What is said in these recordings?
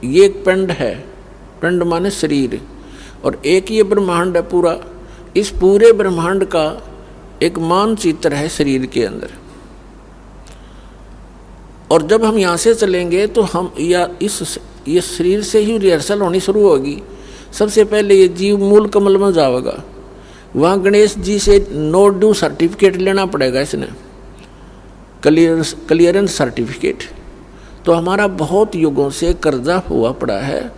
ये एक पिंड है, पिंड माने शरीर, और एक ये ब्रह्मांड है पूरा। इस पूरे ब्रह्मांड का एक मानचित्र है शरीर के अंदर। और जब हम यहाँ से चलेंगे तो हम ये शरीर से ही रिहर्सल होनी शुरू होगी। सबसे पहले ये जीव मूल कमल में जाएगा, वहाँ गणेश जी से नो ड्यू सर्टिफिकेट लेना पड़ेगा, इसने क्लियरेंस सर्टिफिकेट। तो हमारा बहुत युगों से कर्जा हुआ पड़ा है,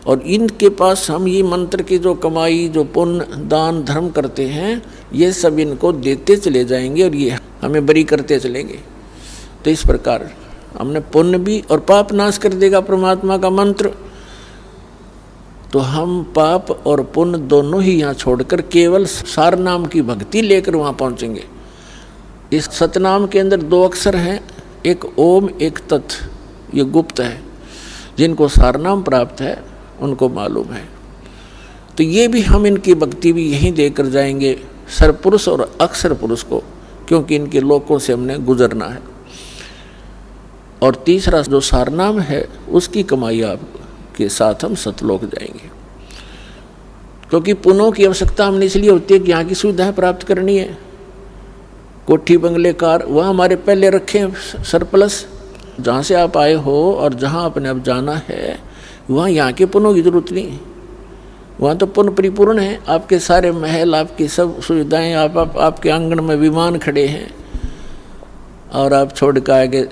और इनके पास हम ये मंत्र की जो कमाई, जो पुण्य दान धर्म करते हैं, ये सब इनको देते चले जाएंगे और ये हमें बरी करते चलेंगे। तो इस प्रकार हमने पुण्य भी और पाप नाश कर देगा परमात्मा का मंत्र। तो हम पाप और पुण्य दोनों ही यहाँ छोड़कर केवल सार नाम की भक्ति लेकर वहाँ पहुँचेंगे। इस सतनाम के अंदर 2 अक्षर हैं, एक ओम एक तत्, ये गुप्त है। जिनको सार नाम प्राप्त है उनको मालूम है। तो ये भी हम इनकी भक्ति भी यहीं देकर जाएंगे, सरपुरुष और अक्षर पुरुष को, क्योंकि इनके लोकों से हमने गुजरना है। और तीसरा जो सारनाम है उसकी कमाई आपके साथ हम सतलोक जाएंगे। क्योंकि पुण्यों की आवश्यकता हमने इसलिए होती है कि यहाँ की सुविधाएं प्राप्त करनी है। कोठी बंगले कार वहाँ हमारे पहले रखे सरप्लस, जहाँ से आप आए हो और जहाँ आपने अब जाना है वहाँ यहाँ के पुण्यों की जरूरत नहीं। वहाँ तो पुण्य परिपूर्ण है, आपके सारे महल, आपकी सब सुविधाएं, आपके आंगन में विमान खड़े हैं, और आप छोड़ कर आगे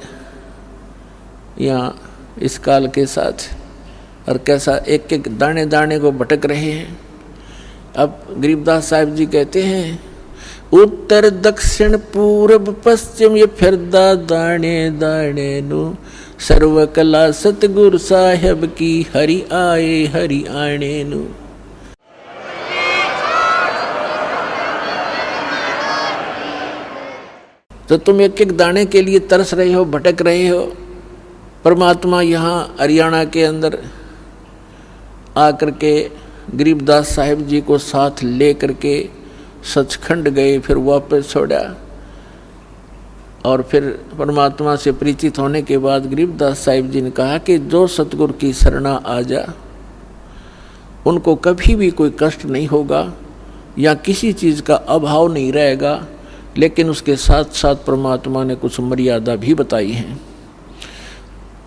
यहाँ इस काल के साथ और कैसा एक एक दाने दाने को भटक रहे हैं। अब गरीबदास साहिब जी कहते हैं, उत्तर दक्षिण पूर्व पश्चिम ये फिरदा दाने दाने नु, सर्व कला सतगुरु साहेब की हरि आए हरि आने नु। तो तुम एक एक दाने के लिए तरस रहे हो, भटक रहे हो। परमात्मा यहाँ हरियाणा के अंदर आकर के गरीबदास साहिब जी को साथ ले करके सचखंड गए, फिर वापस छोड़ा, और फिर परमात्मा से परिचित होने के बाद गरीबदास साहिब जी ने कहा कि जो सतगुरु की शरणा आ जा उनको कभी भी कोई कष्ट नहीं होगा या किसी चीज़ का अभाव नहीं रहेगा। लेकिन उसके साथ साथ परमात्मा ने कुछ मर्यादा भी बताई हैं।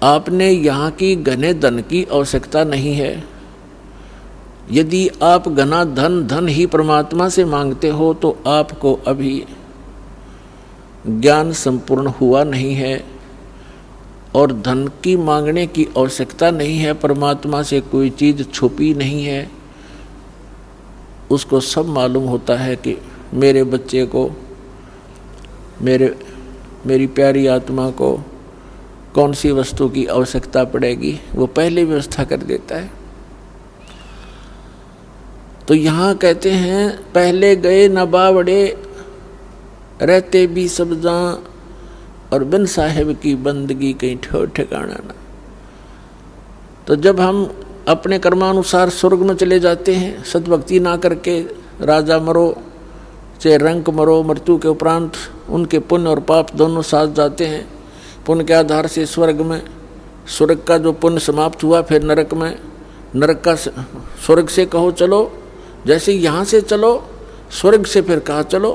आपने यहाँ की घने धन की आवश्यकता नहीं है। यदि आप घना धन ही परमात्मा से मांगते हो तो आपको अभी ज्ञान संपूर्ण हुआ नहीं है, और धन की मांगने की आवश्यकता नहीं है। परमात्मा से कोई चीज़ छुपी नहीं है। उसको सब मालूम होता है कि मेरे बच्चे को, मेरी प्यारी आत्मा को कौन सी वस्तु की आवश्यकता पड़ेगी, वो पहले व्यवस्था कर देता है। तो यहाँ कहते हैं, पहले गए न बावड़े रहते भी सब जहाँ, और बिन साहेब की बंदगी कहीं ठो ठिकाना ना। तो जब हम अपने कर्मानुसार स्वर्ग में चले जाते हैं, सद्भक्ति ना करके राजा मरो चाहे रंक मरो, मृत्यु के उपरांत उनके पुण्य और पाप दोनों साथ जाते हैं। पुण्य के आधार से स्वर्ग में, स्वर्ग का जो पुण्य समाप्त हुआ फिर नरक में, नरक का स्वर्ग से कहो चलो, जैसे यहाँ से चलो स्वर्ग से फिर कहा चलो,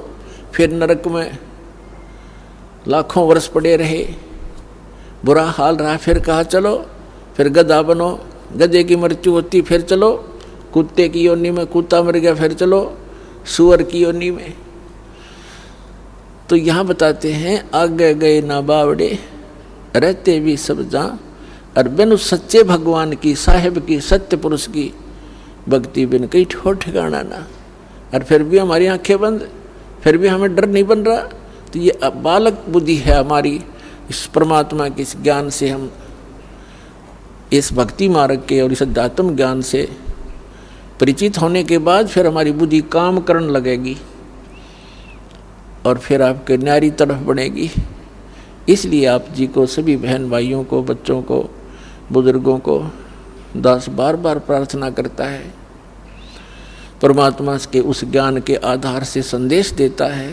फिर नरक में लाखों वर्ष पड़े रहे, बुरा हाल रहा, फिर कहा चलो, फिर गधा बनो, गधे की मृत्यु होती फिर चलो, कुत्ते की योनि में कुत्ता मर गया फिर चलो सुअर की योनि में। तो यहाँ बताते हैं, आगे गए ना बावड़े रहते भी सब जहाँ, और बिन उस सच्चे भगवान की, साहिब की, सत्य पुरुष की भक्ति बिन कहीं ठोर ठिकाना ना। और फिर भी हमारी आंखें बंद, फिर भी हमें डर नहीं बन रहा। तो ये बालक बुद्धि है हमारी। इस परमात्मा के इस ज्ञान से, हम इस भक्ति मार्ग के और इस अध्यात्म ज्ञान से परिचित होने के बाद फिर हमारी बुद्धि काम करने लगेगी और फिर आपके न्यारी तरफ बढ़ेगी। इसलिए आप जी को, सभी बहन भाइयों को, बच्चों को, बुजुर्गों को दास बार बार प्रार्थना करता है। परमात्मा के उस ज्ञान के आधार से संदेश देता है